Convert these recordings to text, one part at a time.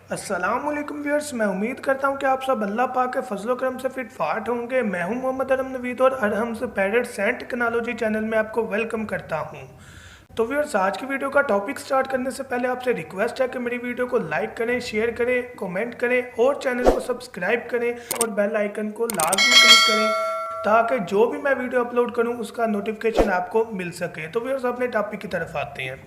अस्सलामुअलैकुम व्यूअर्स, मैं उम्मीद करता हूं कि आप सब अल्लाह पाक के फजलो करम से फिट फाट होंगे। मैं हूं मोहम्मद अरम नवीद और अरहम्स पैरेट सेंट टेक्नोलॉजी चैनल में आपको वेलकम करता हूं। तो व्यूअर्स, आज की वीडियो का टॉपिक स्टार्ट करने से पहले आपसे रिक्वेस्ट है कि मेरी वीडियो को लाइक करें, शेयर करें, कमेंट करें और चैनल को सब्सक्राइब करें और बेल आइकन को लाजमी क्लिक करें ताकि जो भी मैं वीडियो अपलोड करूं उसका नोटिफिकेशन आपको मिल सके। तो व्यूअर्स, अपने टॉपिक की तरफ आते हैं।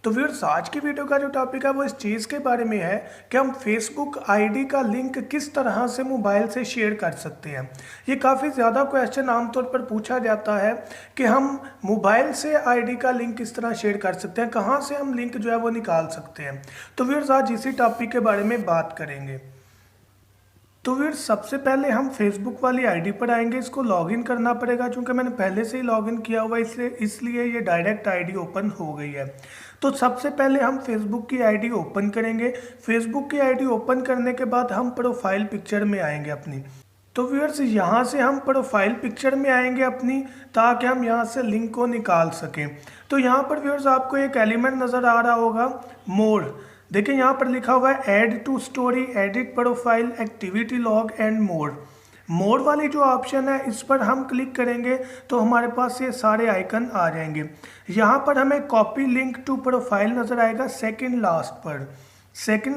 तो व्यूअर्स, आज की वीडियो का जो टॉपिक है वो इस चीज़ के बारे में है कि हम फेसबुक आईडी का लिंक किस तरह से मोबाइल से शेयर कर सकते हैं। ये काफ़ी ज़्यादा क्वेश्चन आमतौर पर पूछा जाता है कि हम मोबाइल से आईडी का लिंक किस तरह शेयर कर सकते हैं, कहाँ से हम लिंक जो है वो निकाल सकते हैं। तो व्यूअर्स, आज इसी टॉपिक के बारे में बात करेंगे। तो व्यूअर्स, सबसे पहले हम फेसबुक वाली आईडी पर आएंगे। इसको लॉगिन करना पड़ेगा, क्योंकि मैंने पहले से ही लॉगिन किया हुआ इसलिए ये डायरेक्ट आईडी ओपन हो गई है। तो सबसे पहले हम फेसबुक की आईडी ओपन करेंगे। फेसबुक की आईडी ओपन करने के बाद हम प्रोफाइल पिक्चर में आएंगे अपनी। तो व्यूअर्स, यहाँ से हम प्रोफाइल पिक्चर में आएंगे अपनी, ताकि हम यहाँ से लिंक को निकाल सकें। तो यहाँ पर व्यूअर्स आपको एक एलिमेंट नज़र आ रहा होगा, मोर। देखिए यहाँ पर लिखा हुआ है add to story, edit profile, activity log and more वाली जो ऑप्शन है इस पर हम क्लिक करेंगे तो हमारे पास ये सारे आइकन आ जाएंगे। यहाँ पर हमें कॉपी लिंक टू प्रोफाइल नज़र आएगा सेकंड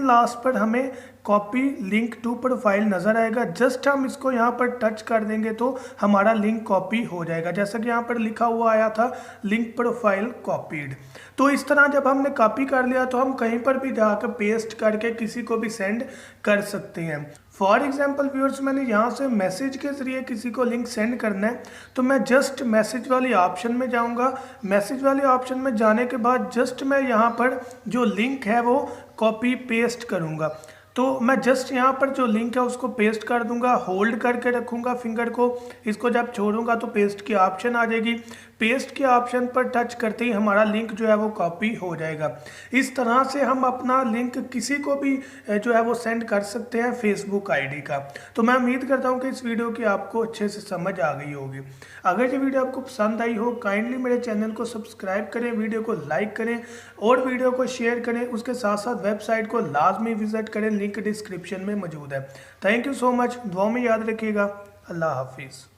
लास्ट पर हमें कॉपी लिंक टू प्रोफाइल नज़र आएगा। जस्ट हम इसको यहाँ पर टच कर देंगे तो हमारा लिंक कॉपी हो जाएगा, जैसा कि यहाँ पर लिखा हुआ आया था लिंक प्रोफाइल कॉपीड। तो इस तरह जब हमने कॉपी कर लिया तो हम कहीं पर भी जाकर पेस्ट करके किसी को भी सेंड कर सकते हैं। फॉर एग्जाम्पल व्यूअर्स, मैंने यहाँ से मैसेज के ज़रिए किसी को लिंक सेंड करना है तो मैं जस्ट मैसेज वाली ऑप्शन में जाऊँगा। मैसेज वाली ऑप्शन में जाने के बाद जस्ट मैं यहाँ पर जो लिंक है वो कॉपी पेस्ट करूँगा। तो मैं जस्ट यहाँ पर जो लिंक है उसको पेस्ट कर दूंगा, होल्ड करके रखूँगा फिंगर को। इसको जब छोड़ूंगा तो पेस्ट की ऑप्शन आ जाएगी। पेस्ट के ऑप्शन पर टच करते ही हमारा लिंक जो है वो कॉपी हो जाएगा। इस तरह से हम अपना लिंक किसी को भी जो है वो सेंड कर सकते हैं फेसबुक आईडी का। तो मैं उम्मीद करता हूँ कि इस वीडियो की आपको अच्छे से समझ आ गई होगी। अगर ये वीडियो आपको पसंद आई हो, काइंडली मेरे चैनल को सब्सक्राइब करें, वीडियो को लाइक करें और वीडियो को शेयर करें। उसके साथ साथ वेबसाइट को लाजमी विजिट करें, लिंक डिस्क्रिप्शन में मौजूद है। Thank you so much. दुआ में याद रखिएगा। अल्लाह हाफिज़।